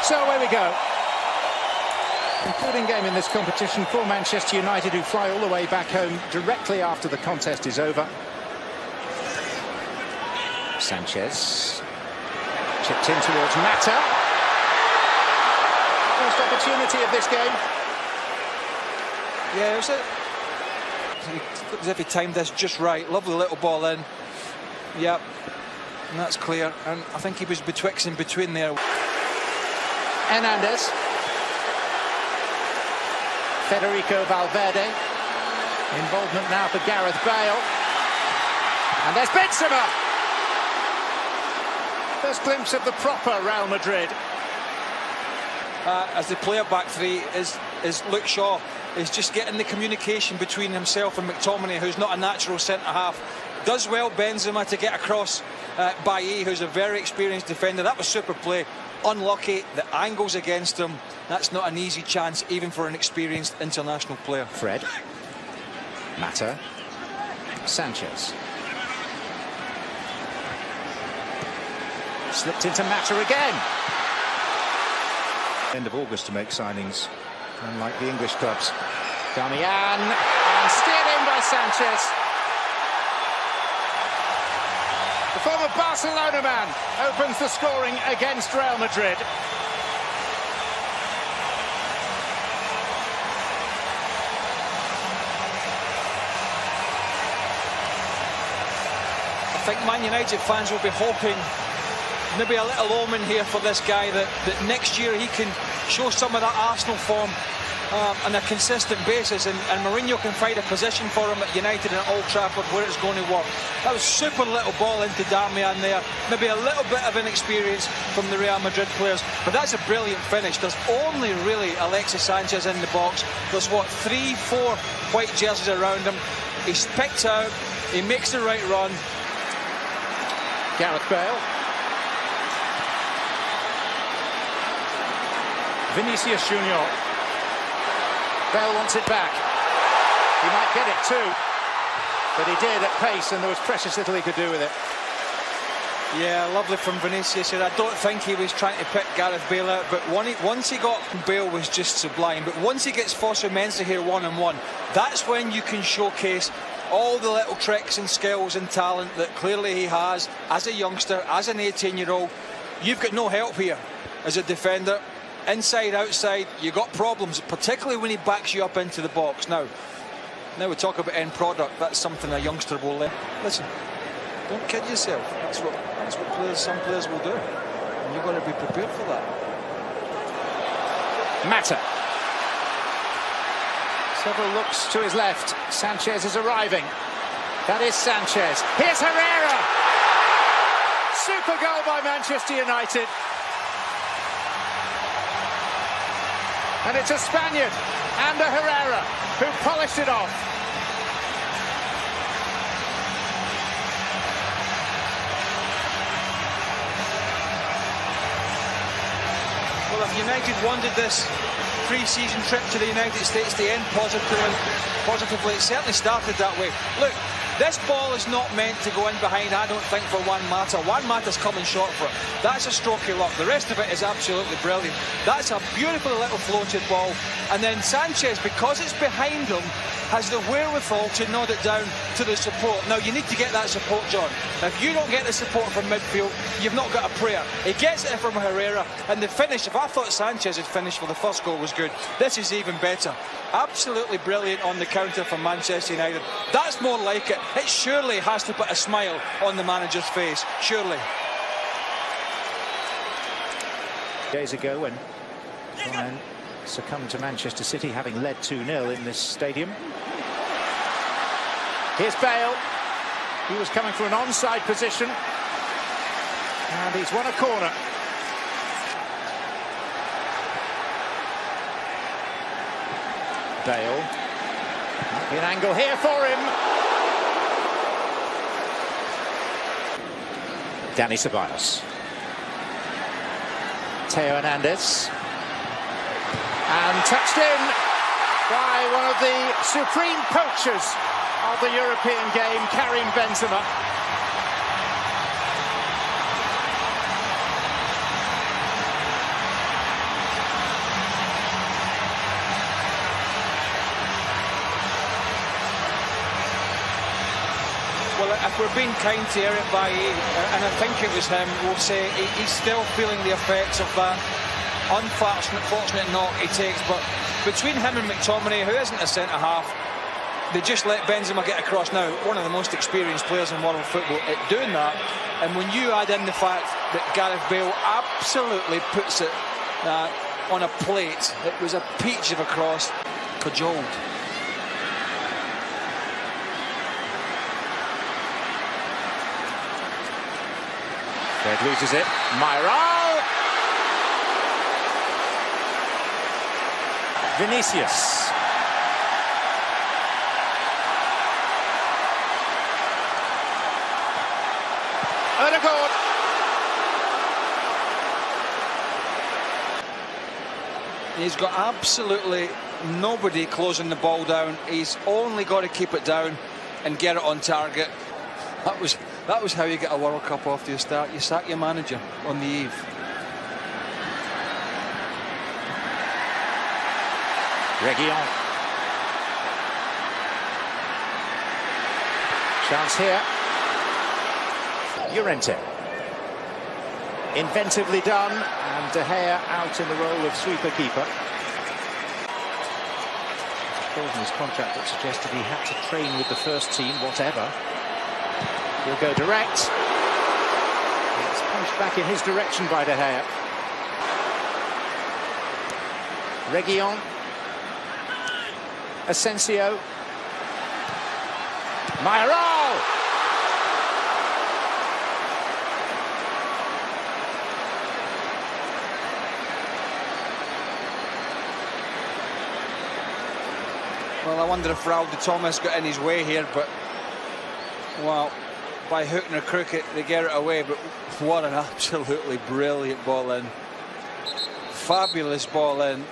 So away we go. Concluding game in this competition for Manchester United, who fly all the way back home directly after the contest is over. Sanchez. Chipped in towards Mata. First opportunity of this game. Yeah, it was looked as if he timed this just right. Lovely little ball in. Yep, and that's clear. And I think he was betwixt and between there. Hernandez. Federico Valverde. Involvement now for Gareth Bale. And there's Benzema. First glimpse of the proper Real Madrid. As they play a back three is Luke Shaw is just getting the communication between himself and McTominay, who's not a natural centre-half. Does well, Benzema, to get across Bailly, who's a very experienced defender. That was super play. Unlucky, the angle's against him. That's not an easy chance, even for an experienced international player. Fred. Mata. Sanchez. Slipped into Mata again. End of August to make signings, unlike the English clubs. Damian, and steered in by Sanchez. The former Barcelona man opens the scoring against Real Madrid. I think Man United fans will be hoping maybe a little omen here for this guy, that next year he can show some of that Arsenal form on a consistent basis, and Mourinho can find a position for him at United and at Old Trafford where it's going to work. That was super little ball into Damian there. Maybe a little bit of inexperience from the Real Madrid players, but that's a brilliant finish. There's only really Alexis Sanchez in the box. There's what, 3-4 white jerseys around him. He's picked out, he makes the right run. Gareth Bale. Vinicius Junior. Bale wants it back. He might get it too, but he did at pace, and there was precious little he could do with it. Yeah, lovely from Vinicius. I don't think he was trying to pick Gareth Bale out, but once he got Bale was just sublime. But once he gets Fosu Mensah here one-on-one, that's when you can showcase all the little tricks and skills and talent that clearly he has as a youngster, as an 18-year-old. You've got no help here as a defender. Inside, outside, you got problems, particularly when he backs you up into the box. Now we talk about end product. That's something a youngster will learn. Listen, don't kid yourself. That's what some players will do, and you've got to be prepared for that. Mata. Several looks to his left. Sanchez is arriving. That is Sanchez. Here's Herrera. Super goal by Manchester United. And it's a Spaniard, Ander Herrera, who polished it off. Well, if United wanted this pre-season trip to the United States to end positively, it certainly started that way. Look, this ball is not meant to go in behind, I don't think, for Juan Mata. Juan Mata's coming short for it. That's a stroke of luck. The rest of it is absolutely brilliant. That's a beautiful little floated ball. And then Sanchez, because it's behind him, has the wherewithal to nod it down to the support. Now, you need to get that support, John. If you don't get the support from midfield, you've not got a prayer. He gets it from Herrera, and the finish, if I thought Sanchez had finished for the first goal was good, this is even better. Absolutely brilliant on the counter from Manchester United. That's more like it. It surely has to put a smile on the manager's face, surely. Days ago when Ryan succumbed to Manchester City, having led 2-0 in this stadium. Here's Bale. He was coming for an onside position, and he's won a corner. Bale. Might be an angle here for him. Dani Ceballos. Theo Hernandez. And touched in by one of the supreme poachers of the European game, Karim Benzema. if we're being kind to Eric Bailly, and I think it was him, we'll say he's still feeling the effects of that unfortunate knock he takes. But between him and McTominay, who isn't a centre-half, they just let Benzema get across. Now, one of the most experienced players in world football at doing that. And when you add in the fact that Gareth Bale absolutely puts it on a plate, it was a peach of a cross, cajoled. Fred loses it. Myral. Vinicius. Odegaard. He's got absolutely nobody closing the ball down. He's only got to keep it down and get it on target. That was how you get a World Cup off to a start. You sack your manager on the eve. Reguilon. Chance here. Llorente. Inventively done, and De Gea out in the role of sweeper-keeper. There's a clause in his contract that suggested he had to train with the first team, whatever. He'll go direct. It's punched back in his direction by De Gea. Reguilon. Asensio. Myral. Well, I wonder if Raul de Thomas got in his way here, but, well, by hook and a crook they get it away. But what an absolutely brilliant ball in. Fabulous ball in.